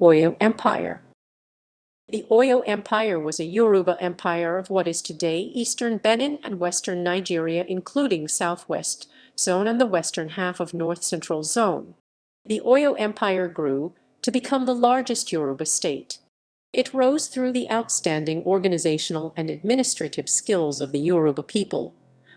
Oyo Empire. The Oyo Empire was a Yoruba empire of what is today eastern Benin and western Nigeria, including southwest zone and the western half of north-central zone. The Oyo Empire grew to become the largest Yoruba state. It rose through the outstanding organizational and administrative skills of the Yoruba people,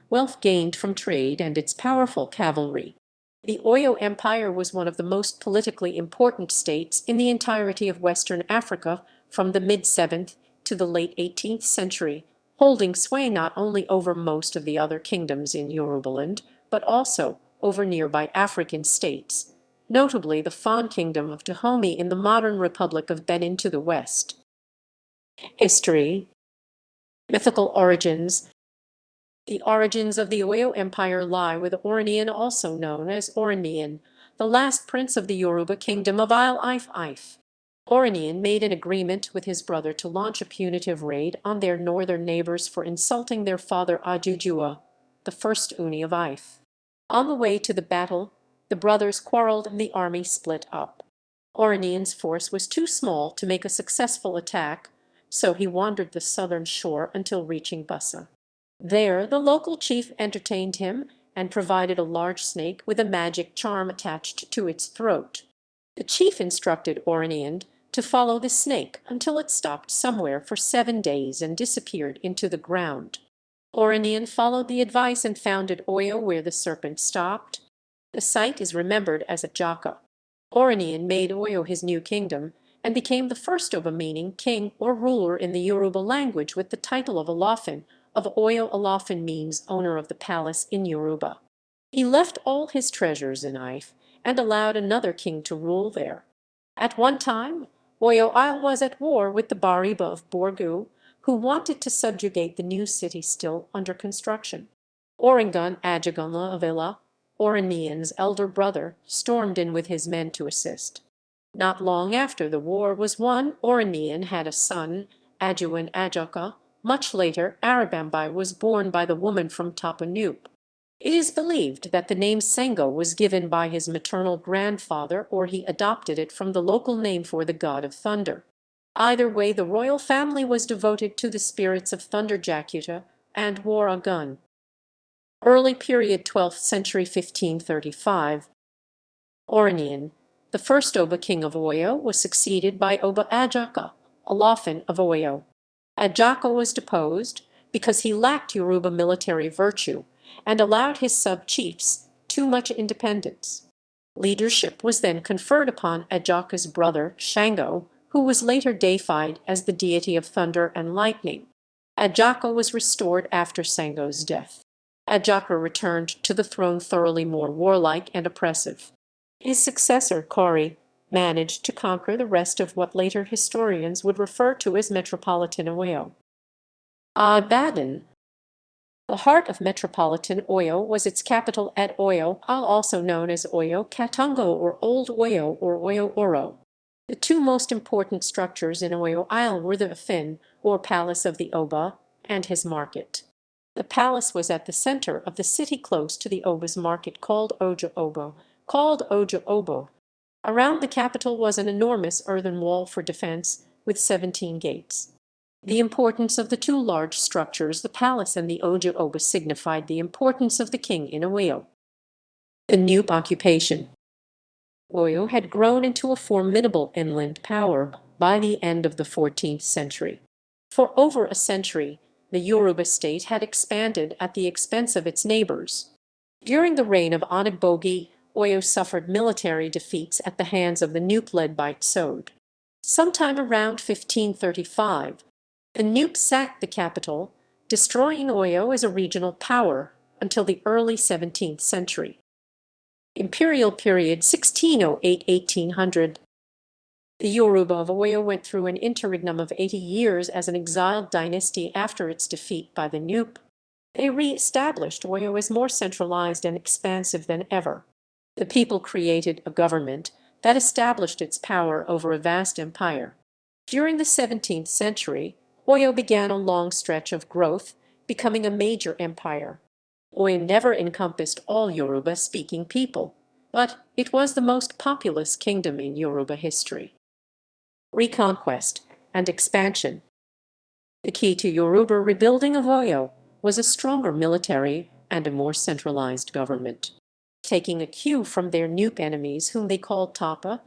wealth gained from trade, and its powerful cavalry. The Oyo Empire was one of the most politically important states in the entirety of Western Africa from the mid-7th to the late 18th century, holding sway not only over most of the other kingdoms in Yorubaland, but also over nearby African states, notably the Fon Kingdom of Dahomey in the modern Republic of Benin to the west. History. Mythical origins. The origins of the Oyo Empire lie with Oranian, also known as Oranian, the last prince of the Yoruba kingdom of Isle Ife. Oranian made an agreement with his brother to launch a punitive raid on their northern neighbors for insulting their father Ajujua, the first Uni of Ife. On the way to the battle, the brothers quarreled and the army split up. Oranian's force was too small to make a successful attack, so he wandered the southern shore until reaching Bussa. There, the local chief entertained him and provided a large snake with a magic charm attached to its throat. The chief instructed Oranian to follow the snake until it stopped somewhere for 7 days and disappeared into the ground. Oranian followed the advice and founded Oyo where the serpent stopped. The site is remembered as Ajaka. Oranian made Oyo his new kingdom and became the first Oba, meaning king or ruler in the Yoruba language, with the title of Olofin of Oyo. Olofin means owner of the palace in Yoruba. He left all his treasures in Ife and allowed another king to rule there. At one time, Oyo Isle was at war with the Bariba of Borgu, who wanted to subjugate the new city still under construction. Orangun Ajagunla of Ila, Oranian's elder brother, stormed in with his men to assist. Not long after the war was won, Oranian had a son, Ajuan Ajoka. Much later, Arabambai was born by the woman from Tapanup. It is believed that the name Sengo was given by his maternal grandfather, or he adopted it from the local name for the god of thunder. Either way, the royal family was devoted to the spirits of Thunder Jakuta and wore a gun. Early period 12th century 1535. Oranian, the first Oba king of Oyo, was succeeded by Oba Ajaka, Olofin of Oyo. Ajaka was deposed because he lacked Yoruba military virtue and allowed his sub-chiefs too much independence. Leadership was then conferred upon Ajaka's brother, Shango, who was later deified as the deity of thunder and lightning. Ajaka was restored after Sango's death. Ajaka returned to the throne thoroughly more warlike and oppressive. His successor, Kori, managed to conquer the rest of what later historians would refer to as Metropolitan Oyo. Ibadan. The heart of Metropolitan Oyo was its capital at Oyo, also known as Oyo Katungo or Old Oyo or Oyo Oro. The two most important structures in Oyo Isle were the Afin, or Palace of the Oba, and his market. The palace was at the center of the city close to the Oba's market called Ojo Obo. Around the capital was an enormous earthen wall for defense, with 17 gates. The importance of the two large structures, the palace and the Ojo Oba, signified the importance of the king in Oyo. The new occupation. Oyo had grown into a formidable inland power by the end of the 14th century. For over a century, the Yoruba state had expanded at the expense of its neighbors. During the reign of Onigbogi, Oyo suffered military defeats at the hands of the Nupe led by Tsode. Sometime around 1535, the Nupe sacked the capital, destroying Oyo as a regional power until the early 17th century. Imperial period 1608–1800. The Yoruba of Oyo went through an interregnum of 80 years as an exiled dynasty after its defeat by the Nupe. They re-established Oyo as more centralized and expansive than ever. The people created a government that established its power over a vast empire. During the 17th century, Oyo began a long stretch of growth, becoming a major empire. Oyo never encompassed all Yoruba-speaking people, but it was the most populous kingdom in Yoruba history. reconquest, and expansion. The key to Yoruba rebuilding of Oyo was a stronger military and a more centralized government. Taking a cue from their Nupe enemies whom they called Tapa,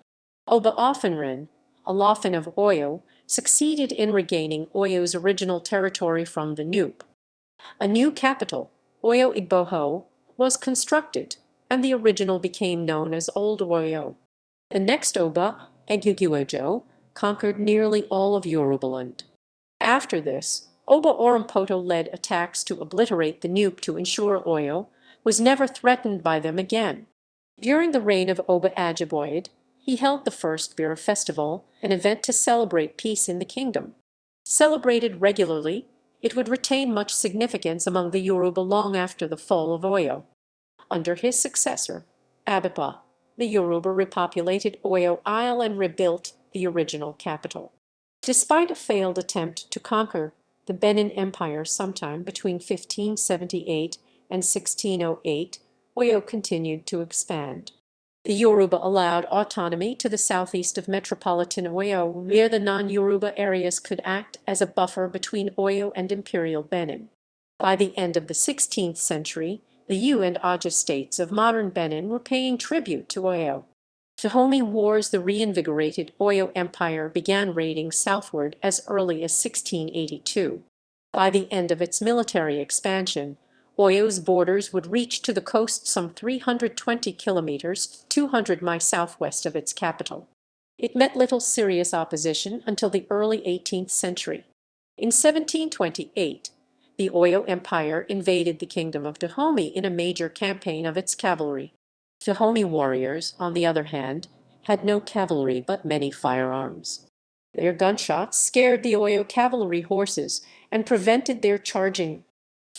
Oba Ofenren, Olofin of Oyo, succeeded in regaining Oyo's original territory from the Nupe. A new capital, Oyo Igboho, was constructed, and the original became known as Old Oyo. The next Oba, Eguguejo, conquered nearly all of Yorubaland. After this, Oba Orompoto led attacks to obliterate the Nupe to ensure Oyo was never threatened by them again. During the reign of Oba Ajiboye, he held the first Bira festival, an event to celebrate peace in the kingdom. Celebrated regularly, it would retain much significance among the Yoruba long after the fall of Oyo. Under his successor, Abipa, the Yoruba repopulated Oyo Isle and rebuilt the original capital. Despite a failed attempt to conquer the Benin Empire sometime between 1578 and 1608, Oyo continued to expand. The Yoruba allowed autonomy to the southeast of metropolitan Oyo, where the non-Yoruba areas could act as a buffer between Oyo and Imperial Benin. By the end of the 16th century, the Yu and Aja states of modern Benin were paying tribute to Oyo. Dahomey Wars. The reinvigorated Oyo Empire began raiding southward as early as 1682. By the end of its military expansion, Oyo's borders would reach to the coast some 320 kilometers, 200 miles southwest of its capital. It met little serious opposition until the early 18th century. In 1728, the Oyo Empire invaded the Kingdom of Dahomey in a major campaign of its cavalry. Dahomey warriors, on the other hand, had no cavalry but many firearms. Their gunshots scared the Oyo cavalry horses and prevented their charging.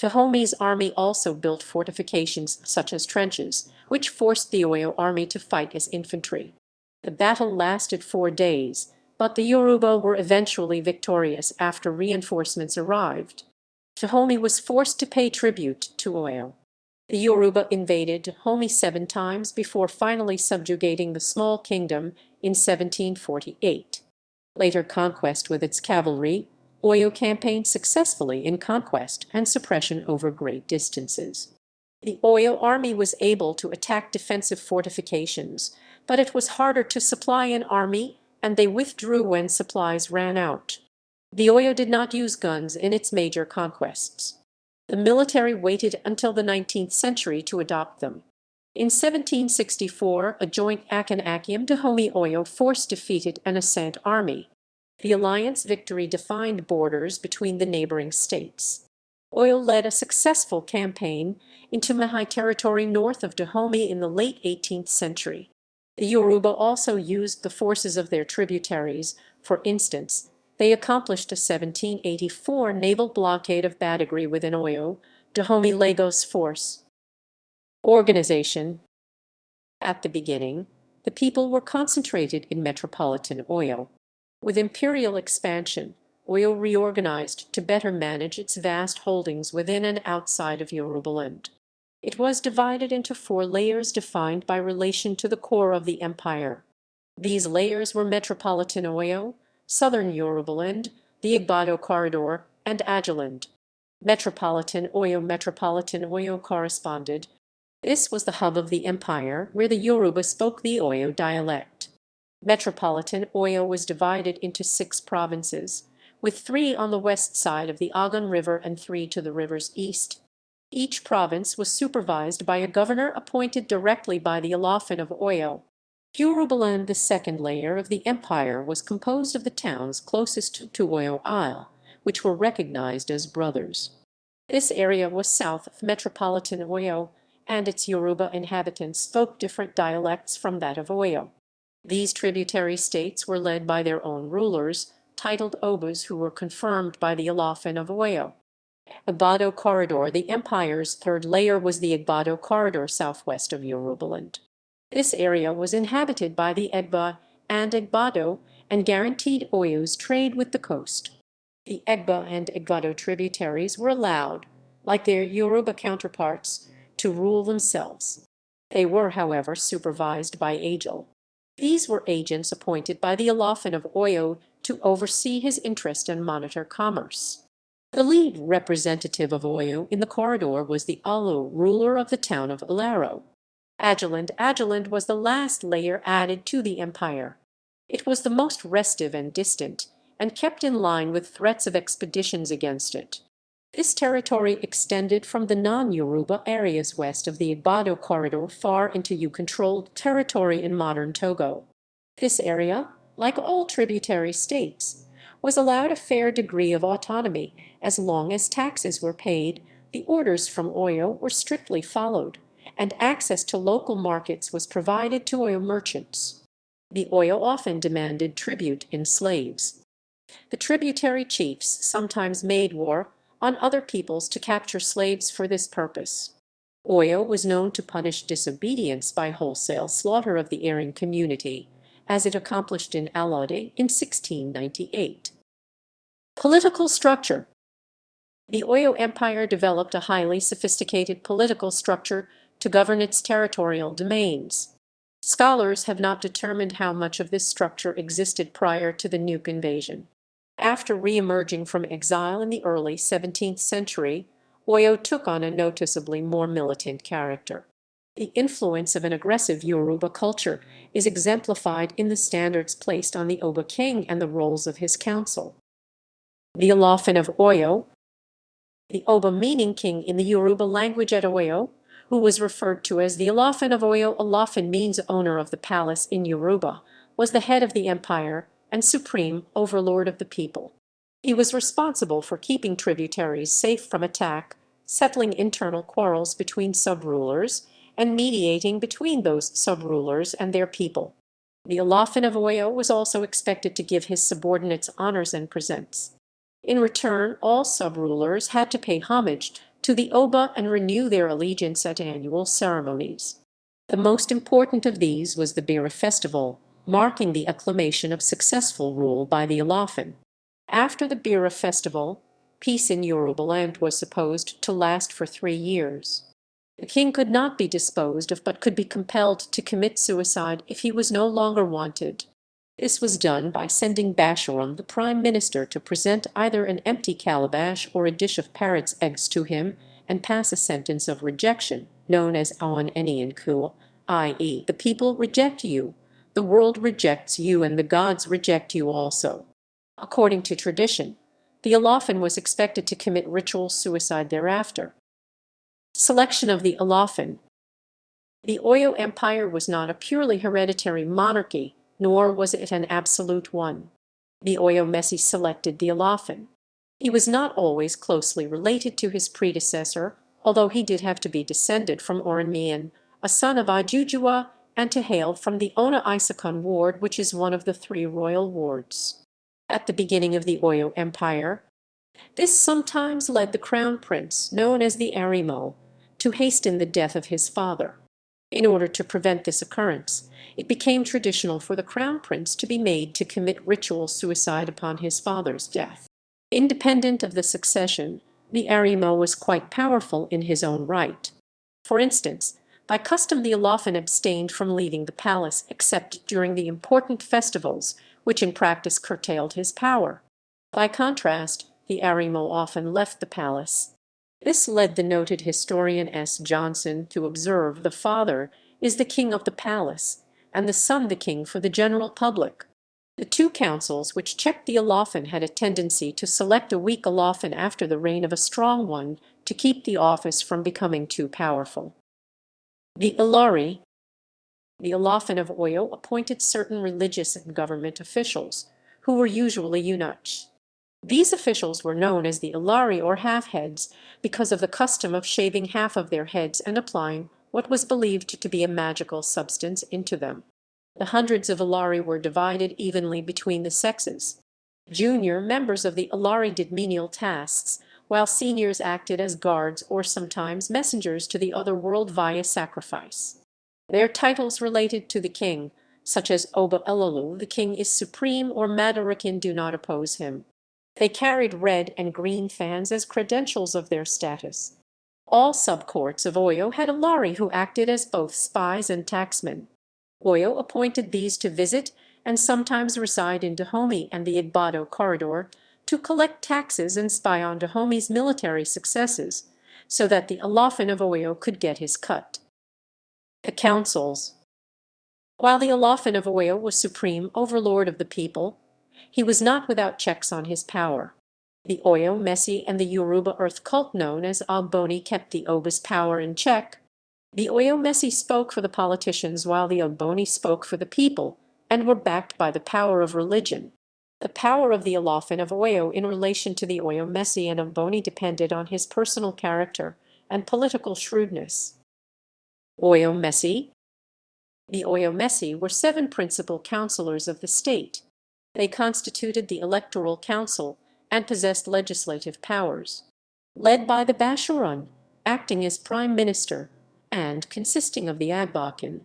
Dahomey's army also built fortifications such as trenches, which forced the Oyo army to fight as infantry. The battle lasted 4 days, but the Yoruba were eventually victorious after reinforcements arrived. Dahomey was forced to pay tribute to Oyo. The Yoruba invaded Dahomey 7 times before finally subjugating the small kingdom in 1748. Later conquest with its cavalry, Oyo campaigned successfully in conquest and suppression over great distances. The Oyo army was able to attack defensive fortifications, but it was harder to supply an army, and they withdrew when supplies ran out. The Oyo did not use guns in its major conquests. The military waited until the 19th century to adopt them. In 1764, a joint Akan-Akyem-Dahomey Oyo force defeated an Asante army. The alliance victory defined borders between the neighboring states. Oyo led a successful campaign into Mahai territory north of Dahomey in the late 18th century. The Yoruba also used the forces of their tributaries. For instance, they accomplished a 1784 naval blockade of Badagry with an Oyo Dahomey Lagos force. Organization. At the beginning, the people were concentrated in metropolitan Oyo. With imperial expansion, Oyo reorganized to better manage its vast holdings within and outside of Yorubaland. It was divided into 4 layers defined by relation to the core of the empire. These layers were metropolitan Oyo, southern Yorubaland, the Igbado corridor, and Ajaland. Metropolitan Oyo corresponded. This was the hub of the empire, where the Yoruba spoke the Oyo dialect. Metropolitan Oyo was divided into 6 provinces, with 3 on the west side of the Ogun River and 3 to the river's east. Each province was supervised by a governor appointed directly by the Olofin of Oyo. Yorubaland, the second layer of the empire, was composed of the towns closest to Oyo Isle, which were recognized as brothers. This area was south of metropolitan Oyo, and its Yoruba inhabitants spoke different dialects from that of Oyo. These tributary states were led by their own rulers, titled Obas, who were confirmed by the Olofin of Oyo. Igbado Corridor. The empire's third layer was the Igbado Corridor southwest of Yorubaland. This area was inhabited by the Egba and Igbado and guaranteed Oyo's trade with the coast. The Egba and Igbado tributaries were allowed, like their Yoruba counterparts, to rule themselves. They were, however, supervised by Agel. These were agents appointed by the Olofin of Oyo to oversee his interest and monitor commerce. The lead representative of Oyo in the corridor was the Alu, ruler of the town of Ilaro. Agiland was the last layer added to the empire. It was the most restive and distant, and kept in line with threats of expeditions against it. This territory extended from the non-Yoruba areas west of the Igbado corridor far into U-controlled territory in modern Togo. This area, like all tributary states, was allowed a fair degree of autonomy as long as taxes were paid, the orders from Oyo were strictly followed, and access to local markets was provided to Oyo merchants. The Oyo often demanded tribute in slaves. The tributary chiefs sometimes made war on other peoples to capture slaves for this purpose. Oyo was known to punish disobedience by wholesale slaughter of the erring community, as it accomplished in Alade in 1698. Political structure. The Oyo Empire developed a highly sophisticated political structure to govern its territorial domains. Scholars have not determined how much of this structure existed prior to the Nuke invasion. After re-emerging from exile in the early 17th century, Oyo took on a noticeably more militant character. The influence of an aggressive Yoruba culture is exemplified in the standards placed on the Oba king and the roles of his council. The Olofin of Oyo, the Oba meaning king in the Yoruba language at Oyo, who was referred to as the Olofin of Oyo. Olofin means owner of the palace in Yoruba, was the head of the empire and supreme overlord of the people. He was responsible for keeping tributaries safe from attack, settling internal quarrels between sub-rulers, and mediating between those sub-rulers and their people. The Olofin of Oyo was also expected to give his subordinates honors and presents. In return, all sub-rulers had to pay homage to the Oba and renew their allegiance at annual ceremonies. The most important of these was the Bira festival, marking the acclamation of successful rule by the Olofin. After the Bira festival, peace in Yorubaland was supposed to last for 3 years. The king could not be disposed of but could be compelled to commit suicide if he was no longer wanted. This was done by sending Basharam, the prime minister, to present either an empty calabash or a dish of parrot's eggs to him and pass a sentence of rejection, known as Awan Eniyanku, i.e., the people reject you, the world rejects you, and the gods reject you also. According to tradition, the Olofin was expected to commit ritual suicide thereafter. Selection of the Olofin. The Oyo Empire was not a purely hereditary monarchy, nor was it an absolute one. The Oyo Messi selected the Olofin. He was not always closely related to his predecessor, although he did have to be descended from Oranmiyan, a son of Ajujua, and to hail from the Ona Isakon ward, which is one of the 3 royal wards. At the beginning of the Oyo Empire, this sometimes led the crown prince, known as the Arimo, to hasten the death of his father. In order to prevent this occurrence, it became traditional for the crown prince to be made to commit ritual suicide upon his father's death. Independent of the succession, the Arimo was quite powerful in his own right. For instance, by custom the Olofin abstained from leaving the palace except during the important festivals, which in practice curtailed his power. By contrast, the Arimo often left the palace. This led the noted historian S. Johnson to observe the father is the king of the palace, and the son the king for the general public. The 2 councils which checked the Olofin had a tendency to select a weak Olofin after the reign of a strong one to keep the office from becoming too powerful. The Ilari. The Olofin of Oyo appointed certain religious and government officials, who were usually eunuchs. These officials were known as the Ilari or half-heads because of the custom of shaving half of their heads and applying what was believed to be a magical substance into them. The hundreds of Ilari were divided evenly between the sexes. Junior members of the Ilari did menial tasks, while seniors acted as guards or sometimes messengers to the other world via sacrifice. Their titles related to the king, such as Oba Elalu, the king is supreme, or Madarakin, do not oppose him. They carried red and green fans as credentials of their status. All subcourts of Oyo had Ilari who acted as both spies and taxmen. Oyo appointed these to visit and sometimes reside in Dahomey and the Igbado corridor to collect taxes and spy on Dahomey's military successes, so that the Olofin of Oyo could get his cut. The councils. While the Olofin of Oyo was supreme overlord of the people, he was not without checks on his power. The Oyo Messi and the Yoruba earth cult known as Ogboni kept the Oba's power in check. The Oyo Messi spoke for the politicians while the Ogboni spoke for the people, and were backed by the power of religion. The power of the Olofin of Oyo in relation to the Oyo Messi and Ogboni depended on his personal character and political shrewdness. Oyo Messi. The Oyo Messi were 7 principal councillors of the state. They constituted the electoral council and possessed legislative powers. Led by the Basharan, acting as prime minister, and consisting of the Agbakan,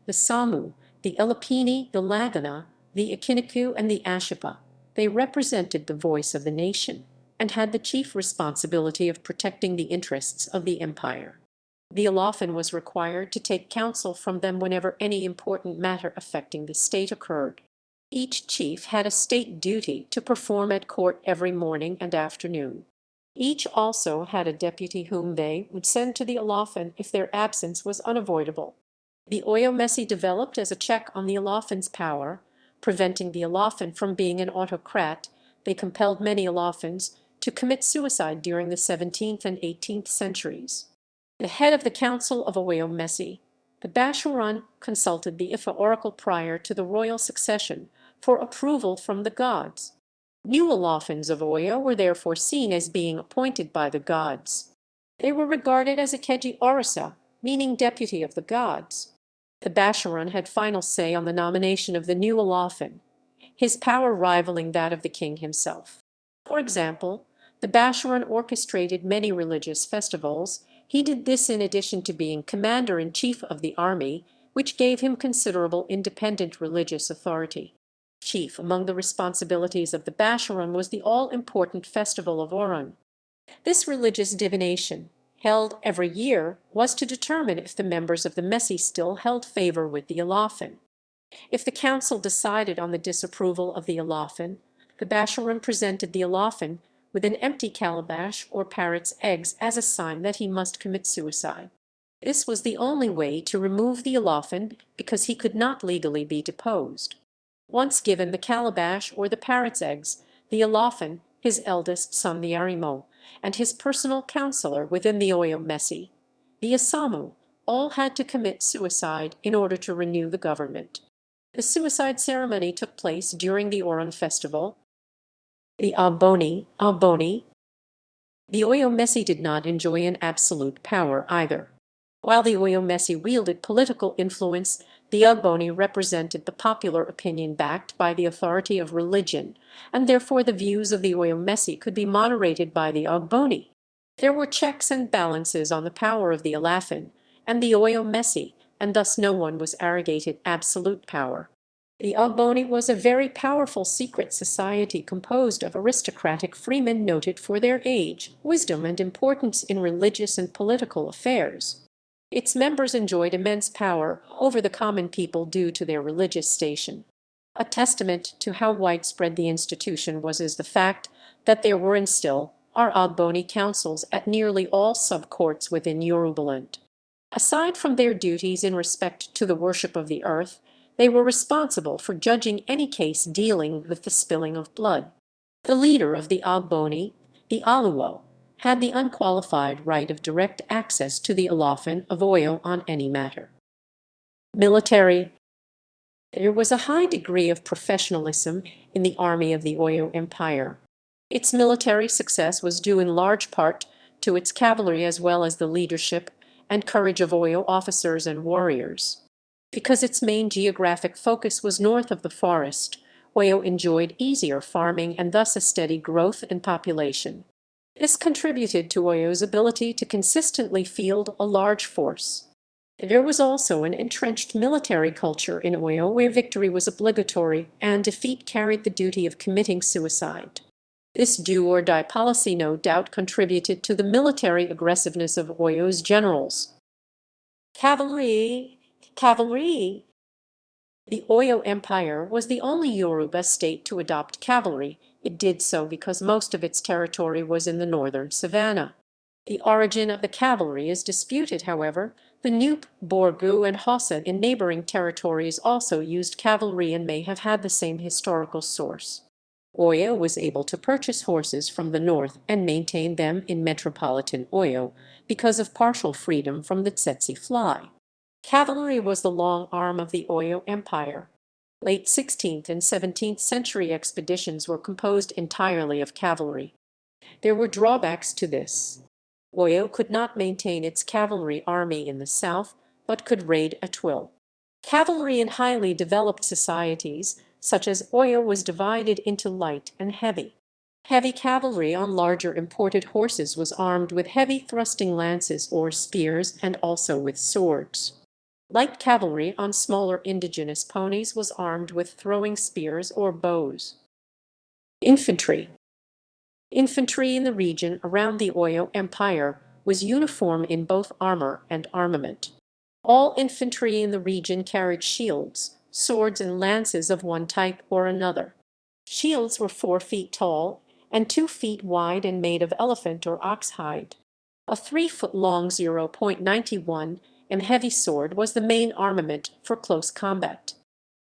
the Samu, the Elapini, the Lagana, the Ikiniku, and the Ashipa, they represented the voice of the nation and had the chief responsibility of protecting the interests of the empire. The Olofin was required to take counsel from them whenever any important matter affecting the state occurred. Each chief had a state duty to perform at court every morning and afternoon. Each also had a deputy whom they would send to the Olofin if their absence was unavoidable. The Oyo Messi developed as a check on the Olofin's power, preventing the Olofin from being an autocrat. They compelled many Olofins to commit suicide during the 17th and 18th centuries. The head of the Council of Oyo Messi, the Basharan, consulted the Ifa oracle prior to the royal succession for approval from the gods. New Olofins of Oyo were therefore seen as being appointed by the gods. They were regarded as Ikeji Orisa, meaning deputy of the gods. The Basharan had final say on the nomination of the new Olofin, his power rivaling that of the king himself. For example, the Basharan orchestrated many religious festivals. He did this in addition to being commander-in-chief of the army, which gave him considerable independent religious authority. Chief among the responsibilities of the Basharan was the all-important festival of Orun. This religious divination, held every year, was to determine if the members of the Messi still held favor with the Olofin. If the council decided on the disapproval of the Olofin, the Basharan presented the Olofin with an empty calabash or parrot's eggs as a sign that he must commit suicide. This was the only way to remove the Olofin because he could not legally be deposed. Once given the calabash or the parrot's eggs, the Olofin, his eldest son the Arimo, and his personal counselor within the Oyo Messi, the Asamu, all had to commit suicide in order to renew the government. The suicide ceremony took place during the Orun festival. The Alboni. The Oyo Messi did not enjoy an absolute power either. While the Oyo Messi wielded political influence, the Ogboni represented the popular opinion backed by the authority of religion, and therefore the views of the Oyo Messi could be moderated by the Ogboni. There were checks and balances on the power of the Olofin and the Oyo Messi, and thus no one was arrogated absolute power. The Ogboni was a very powerful secret society composed of aristocratic freemen noted for their age, wisdom, and importance in religious and political affairs. Its members enjoyed immense power over the common people due to their religious station. A testament to how widespread the institution was is the fact that there were and still are Ogboni councils at nearly all sub-courts within Yorubaland. Aside from their duties in respect to the worship of the earth, they were responsible for judging any case dealing with the spilling of blood. The leader of the Ogboni, the Aluo, had the unqualified right of direct access to the Olofin of Oyo on any matter. Military. There was a high degree of professionalism in the army of the Oyo Empire. Its military success was due in large part to its cavalry as well as the leadership and courage of Oyo officers and warriors. Because its main geographic focus was north of the forest, Oyo enjoyed easier farming and thus a steady growth in population. This contributed to Oyo's ability to consistently field a large force. There was also an entrenched military culture in Oyo where victory was obligatory and defeat carried the duty of committing suicide. This do-or-die policy no doubt contributed to the military aggressiveness of Oyo's generals. Cavalry. The Oyo Empire was the only Yoruba state to adopt cavalry. It did so because most of its territory was in the northern savannah. The origin of the cavalry is disputed, however. The Nupe, Borgu, and Hausa in neighboring territories also used cavalry and may have had the same historical source. Oyo was able to purchase horses from the north and maintain them in metropolitan Oyo because of partial freedom from the tsetse fly. Cavalry was the long arm of the Oyo Empire. Late 16th and 17th century expeditions were composed entirely of cavalry. There were drawbacks to this. Oyo could not maintain its cavalry army in the south, but could raid at will. Cavalry in highly developed societies, such as Oyo, was divided into light and heavy. Heavy cavalry on larger imported horses was armed with heavy thrusting lances or spears and also with swords. Light cavalry on smaller indigenous ponies was armed with throwing spears or bows. Infantry. Infantry in the region around the Oyo Empire was uniform in both armor and armament. All infantry in the region carried shields, swords, and lances of one type or another. Shields were 4 feet tall and 2 feet wide and made of elephant or ox hide. A 3-foot-long 0.91 and heavy sword was the main armament for close combat.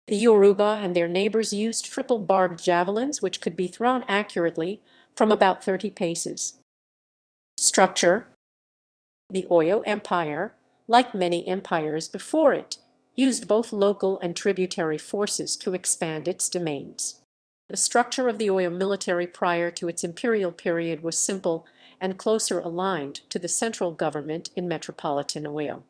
The Yoruba and their neighbors used triple-barbed javelins which could be thrown accurately from about 30 paces. Structure. The Oyo Empire, like many empires before it, used both local and tributary forces to expand its domains. The structure of the Oyo military prior to its imperial period was simple and closer aligned to the central government in metropolitan Oyo.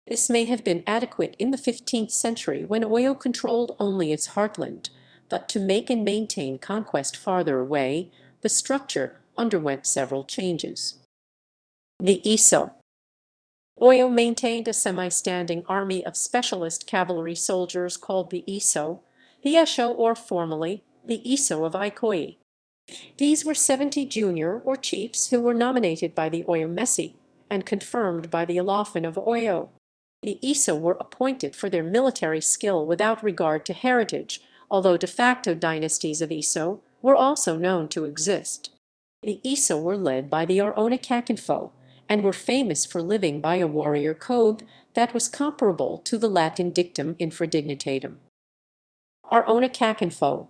This may have been adequate in the 15th century when Oyo controlled only its heartland, but to make and maintain conquest farther away, the structure underwent several changes. The Iso. Oyo maintained a semi-standing army of specialist cavalry soldiers called the Iso, the Esho, or formally, the Iso of Ikoyi. These were 70 junior or chiefs who were nominated by the Oyo Messi and confirmed by the Olofin of Oyo. The Iso were appointed for their military skill without regard to heritage, although de facto dynasties of Iso were also known to exist. The Iso were led by the Arona Kakanfo and were famous for living by a warrior code that was comparable to the Latin dictum infradignitatem. Arona Kakanfo.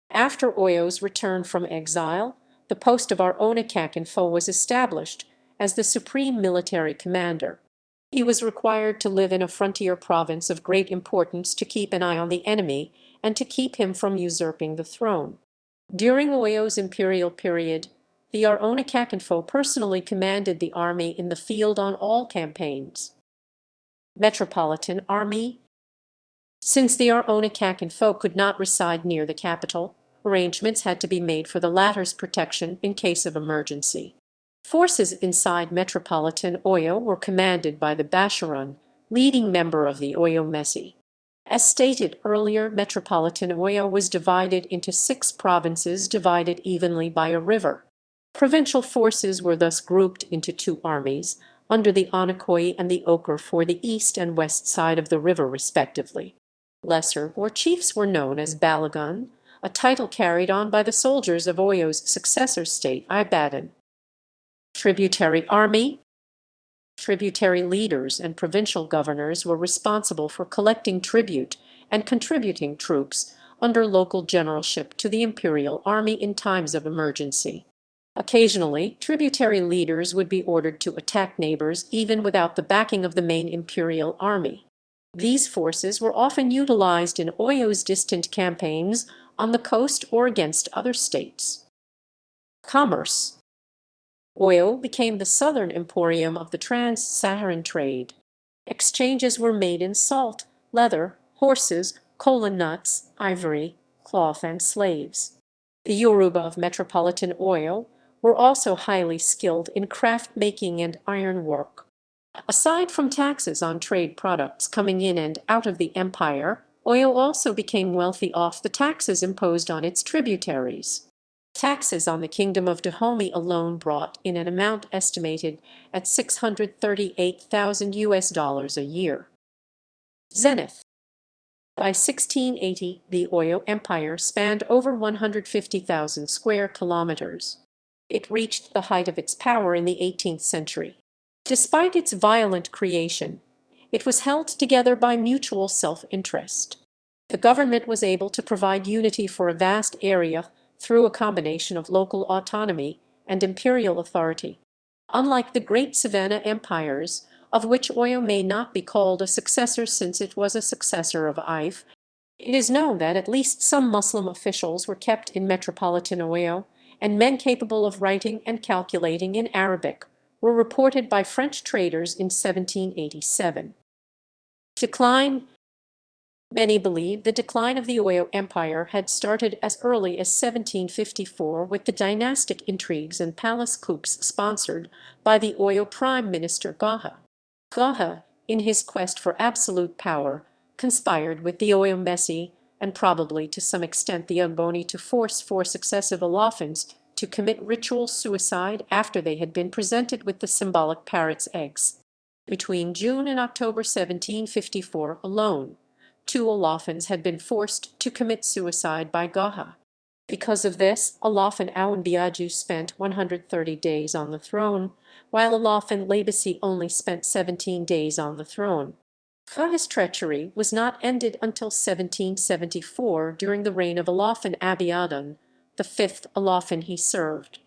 After Oyo's return from exile, the post of Arona Kakanfo was established as the supreme military commander. He was required to live in a frontier province of great importance to keep an eye on the enemy and to keep him from usurping the throne. During Oyo's imperial period, the Arona Kakanfo personally commanded the army in the field on all campaigns. Metropolitan Army. Since the Arona Kakanfo could not reside near the capital, arrangements had to be made for the latter's protection in case of emergency. Forces inside metropolitan Oyo were commanded by the Basharan, leading member of the Oyo Messi. As stated earlier, metropolitan Oyo was divided into 6 provinces divided evenly by a river. Provincial forces were thus grouped into 2 armies, under the Anakoyi and the Okor for the east and west side of the river respectively. Lesser or chiefs were known as Balagun, a title carried on by the soldiers of Oyo's successor state Ibadan. Tributary Army. Tributary leaders and provincial governors were responsible for collecting tribute and contributing troops under local generalship to the imperial army in times of emergency. Occasionally, tributary leaders would be ordered to attack neighbors even without the backing of the main imperial army. These forces were often utilized in Oyo's distant campaigns on the coast or against other states. Commerce. Oyo became the southern emporium of the trans-Saharan trade. Exchanges were made in salt, leather, horses, kola nuts, ivory, cloth, and slaves. The Yoruba of metropolitan Oyo were also highly skilled in craft making and ironwork. Aside from taxes on trade products coming in and out of the empire, Oyo also became wealthy off the taxes imposed on its tributaries. Taxes on the Kingdom of Dahomey alone brought in an amount estimated at $638,000 a year. Zenith. By 1680, the Oyo Empire spanned over 150,000 square kilometers. It reached the height of its power in the 18th century. Despite its violent creation, it was held together by mutual self-interest. The government was able to provide unity for a vast area through a combination of local autonomy and imperial authority. Unlike the great Savannah empires, of which Oyo may not be called a successor since it was a successor of Ife, it is known that at least some Muslim officials were kept in metropolitan Oyo, and men capable of writing and calculating in Arabic were reported by French traders in 1787. Decline. Many believe the decline of the Oyo Empire had started as early as 1754 with the dynastic intrigues and palace coups sponsored by the Oyo Prime Minister Gaha. Gaha, in his quest for absolute power, conspired with the Oyo Messi and probably to some extent the Ogboni to force four successive Olofans to commit ritual suicide after they had been presented with the symbolic parrot's eggs. Between June and October 1754 alone, 2 Olofans had been forced to commit suicide by Gaha. Because of this, Olofan Aounbiaju spent 130 days on the throne, while Olofan Labasi only spent 17 days on the throne. Gaha's treachery was not ended until 1774 during the reign of Olofan Abiadon, the 5th Olofan he served.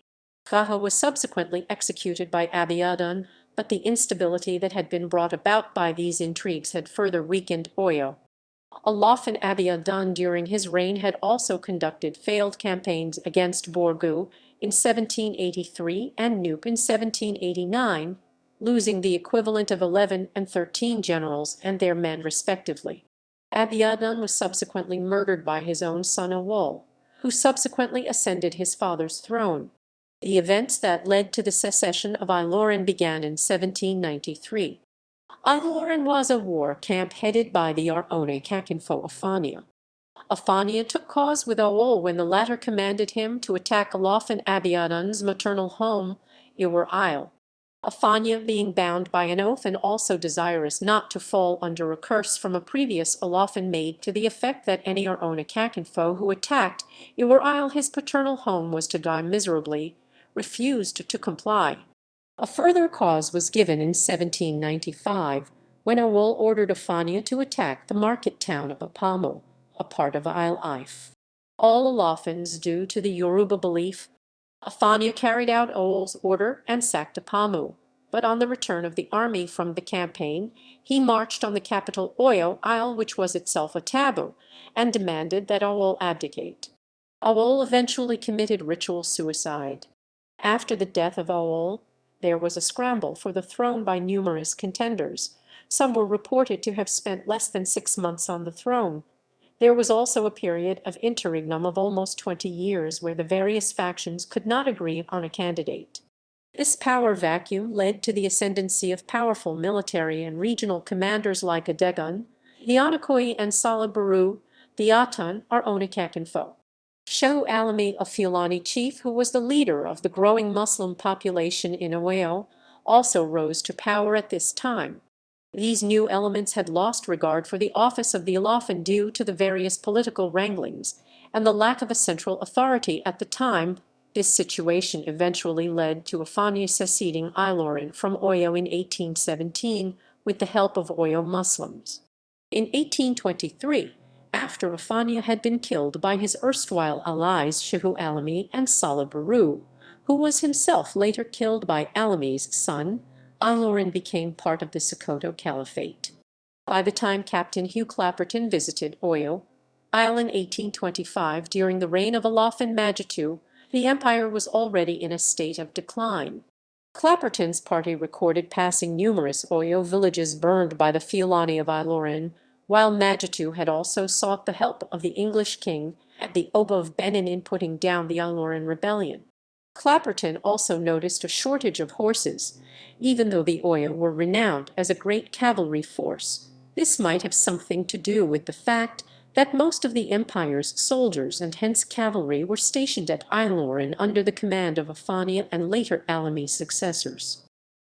Gaha was subsequently executed by Abiadon, but the instability that had been brought about by these intrigues had further weakened Oyo. Olofan Abiadon during his reign had also conducted failed campaigns against Borgu in 1783 and Nupe in 1789, losing the equivalent of 11 and 13 generals and their men respectively. Abiadon was subsequently murdered by his own son Awol, who subsequently ascended his father's throne. The events that led to the secession of Ilorin began in 1793. Ilorin was a war camp headed by the Arone Kakinfo Afania. Afania took cause with Awol when the latter commanded him to attack Olofan Abiadon's maternal home, Iwar Isle. Afania, being bound by an oath and also desirous not to fall under a curse from a previous Olofan made to the effect that any Arone Kakinfo who attacked Iwar Isle, his paternal home, was to die miserably, refused to comply. A further cause was given in 1795, when Awol ordered Afania to attack the market town of Apamo, a part of Isle Ife. All Olofans, due to the Yoruba belief, Afania carried out Awol's order and sacked Apamo, but on the return of the army from the campaign, he marched on the capital Oyo Isle, which was itself a taboo, and demanded that Awol abdicate. Awol eventually committed ritual suicide. After the death of Awol, there was a scramble for the throne by numerous contenders. Some were reported to have spent less than 6 months on the throne. There was also a period of interregnum of almost 20 years where the various factions could not agree on a candidate. This power vacuum led to the ascendancy of powerful military and regional commanders like Adegun, the Onakoi and Salabaru, the Atan, or Onikakinfo. Shehu Alimi, a Fulani chief who was the leader of the growing Muslim population in Oyo, also rose to power at this time. These new elements had lost regard for the office of the Olofan due to the various political wranglings and the lack of a central authority at the time. This situation eventually led to Afania seceding Ilorin from Oyo in 1817 with the help of Oyo Muslims. In 1823, after Afania had been killed by his erstwhile allies Shehu Alimi and Salabaru, who was himself later killed by Alimi's son, Ilorin became part of the Sokoto Caliphate. By the time Captain Hugh Clapperton visited Oyo Isle in 1825 during the reign of Olofan Majitu, the empire was already in a state of decline. Clapperton's party recorded passing numerous Oyo villages burned by the Fulani of Ilorin, while Majitu had also sought the help of the English king and the Oba of Benin in putting down the Ilorin rebellion. Clapperton also noticed a shortage of horses, even though the Oyo were renowned as a great cavalry force. This might have something to do with the fact that most of the empire's soldiers and hence cavalry were stationed at Ilorin under the command of Afania and later Alimi's successors.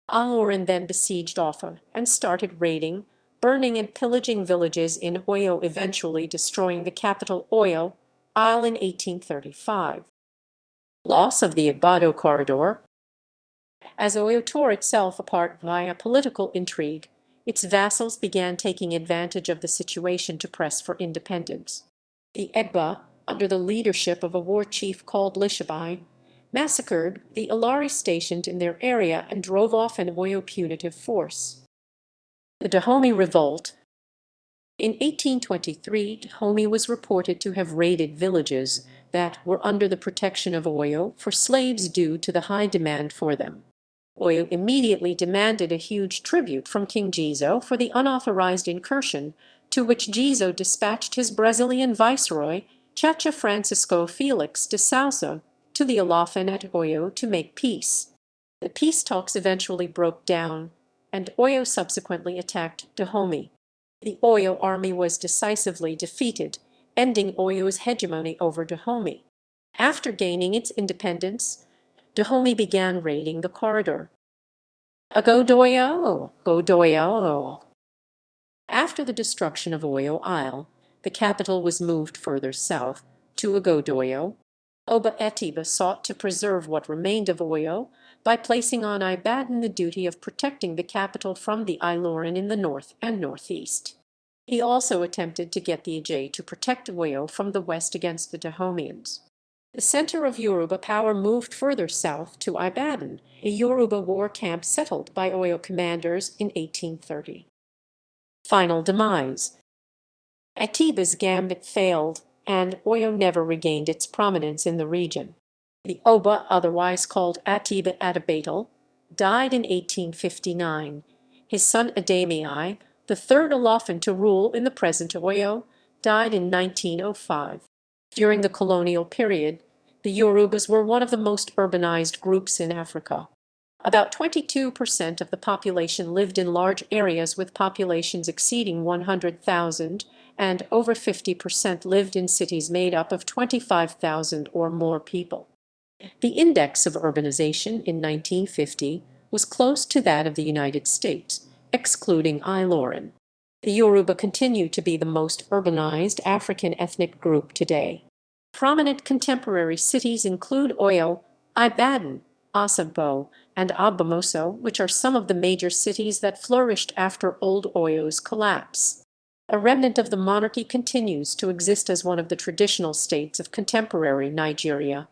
Ilorin then besieged Offa and started raiding, burning and pillaging villages in Oyo, eventually destroying the capital Oyo, Isle in 1835. Loss of the Ibado corridor. As Oyo tore itself apart via political intrigue, its vassals began taking advantage of the situation to press for independence. The Egba, under the leadership of a war chief called Lishabai, massacred the Ilari stationed in their area and drove off an Oyo punitive force. The Dahomey Revolt. In 1823, Dahomey was reported to have raided villages that were under the protection of Oyo for slaves due to the high demand for them. Oyo immediately demanded a huge tribute from King Gizo for the unauthorized incursion, to which Gizo dispatched his Brazilian viceroy, Chacha Francisco Felix de Sousa, to the Alafin at Oyo to make peace. The peace talks eventually broke down, and Oyo subsequently attacked Dahomey. The Oyo army was decisively defeated, ending Oyo's hegemony over Dahomey. After gaining its independence, Dahomey began raiding the corridor. Godoyo. After the destruction of Oyo Isle, the capital was moved further south to Agodoyo. Oba Etiba sought to preserve what remained of Oyo by placing on Ibadan the duty of protecting the capital from the Ilorin in the north and northeast. He also attempted to get the Ajay to protect Oyo from the west against the Dahomeans. The center of Yoruba power moved further south to Ibadan, a Yoruba war camp settled by Oyo commanders in 1830. Final demise. Atiba's gambit failed, and Oyo never regained its prominence in the region. The Oba, otherwise called Atiba Atabetel, died in 1859. His son Adamii, the third Alafin to rule in the present Oyo, died in 1905. During the colonial period, the Yorubas were one of the most urbanized groups in Africa. About 22% of the population lived in large areas with populations exceeding 100,000, and over 50% lived in cities made up of 25,000 or more people. The index of urbanization in 1950 was close to that of the United States, excluding Ilorin. The Yoruba continue to be the most urbanized African ethnic group today. Prominent contemporary cities include Oyo, Ibadan, Osogbo, and Agbomoso, which are some of the major cities that flourished after Old Oyo's collapse. A remnant of the monarchy continues to exist as one of the traditional states of contemporary Nigeria.